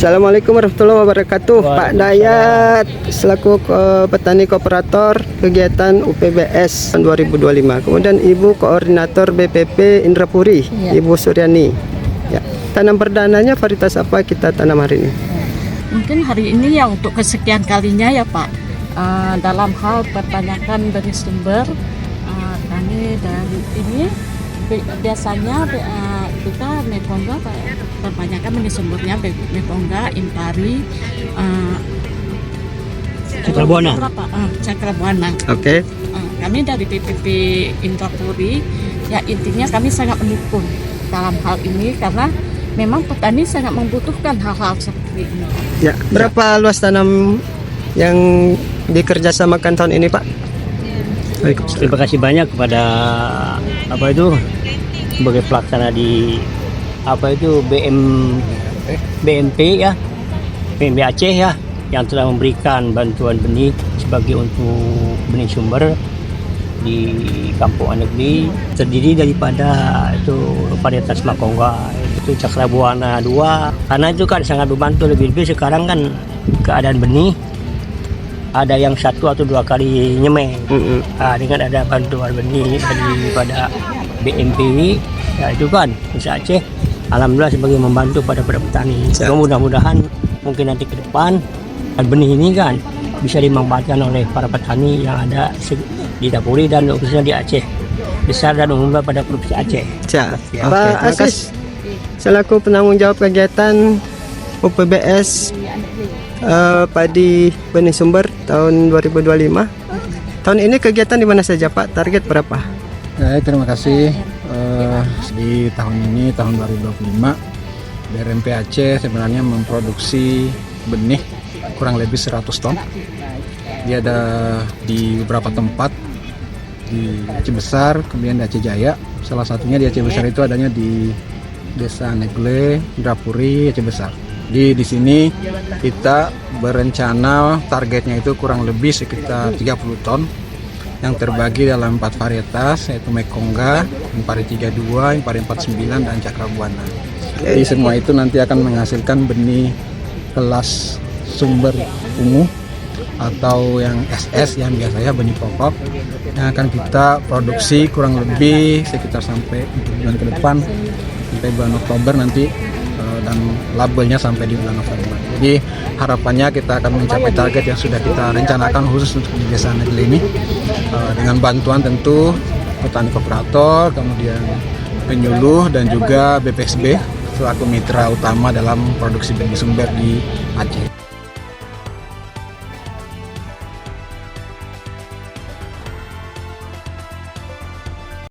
Assalamualaikum warahmatullahi wabarakatuh. Pak Dayat selaku petani kooperator kegiatan UPBS 2025. Kemudian Ibu Koordinator BPP Indrapuri, ya. Ibu Suryani. Ya. Tanam perdananya varietas apa kita tanam hari ini? Mungkin hari ini ya untuk kesekian kalinya ya Pak. Dalam hal pertanyaan dari sumber, kami dari ini biasanya kita Mekongga kebanyakan ini sumbernya Mekongga, Impari, Cakrabuana. Oke. Kami dari PPP Indrapuri ya intinya kami sangat mendukung dalam hal ini karena memang petani sangat membutuhkan hal-hal seperti ini. Ya, berapa luas tanam yang dikerjasamakan tahun ini, Pak? Baik, terima kasih banyak kepada sebagai pelaksana di BMP ya, BMP Aceh ya, yang telah memberikan bantuan benih sebagai untuk benih sumber di kampung negeri, terdiri daripada itu varietas Mekongga, itu Cakrabuana 2, karena itu kan sangat membantu. Lebih-lebih sekarang kan keadaan benih ada yang 1 atau 2 kali nyemeng. Dengan ada bantuan benih daripada BMP ya, itu kan bisa Aceh alhamdulillah sebagai membantu pada petani. Mudah-mudahan mungkin nanti ke depan benih ini kan bisa dimanfaatkan oleh para petani yang ada di Dapuri dan khususnya di Aceh besar dan umumnya pada provinsi Aceh. Pak Asis selaku penanggung jawab kegiatan UPBS padi benih sumber tahun 2025. Tahun ini kegiatan di mana saja Pak? Target berapa? Ya, terima kasih. Di tahun ini, tahun 2025, BRMP Aceh sebenarnya memproduksi benih kurang lebih 100 ton. Dia ada di beberapa tempat di Aceh Besar, kemudian di Aceh Jaya. Salah satunya di Aceh Besar itu adanya di Desa Negle, Indrapuri, Aceh Besar. Di sini kita berencana targetnya itu kurang lebih sekitar 30 ton yang terbagi dalam 4 varietas, yaitu Mekongga, Impari 32, Impari 49 dan Cakrabuana. Jadi semua itu nanti akan menghasilkan benih kelas sumber ungu atau yang SS yang biasanya benih pokok yang akan kita produksi kurang lebih sekitar sampai bulan ke depan, sampai bulan Oktober nanti, dan labelnya sampai di bulan November. Jadi harapannya kita akan mencapai target yang sudah kita rencanakan khusus untuk di Desa Negle ini, dengan bantuan tentu petani kooperator, kemudian penyuluh dan juga BPSB selaku mitra utama dalam produksi benih sumber di Aceh.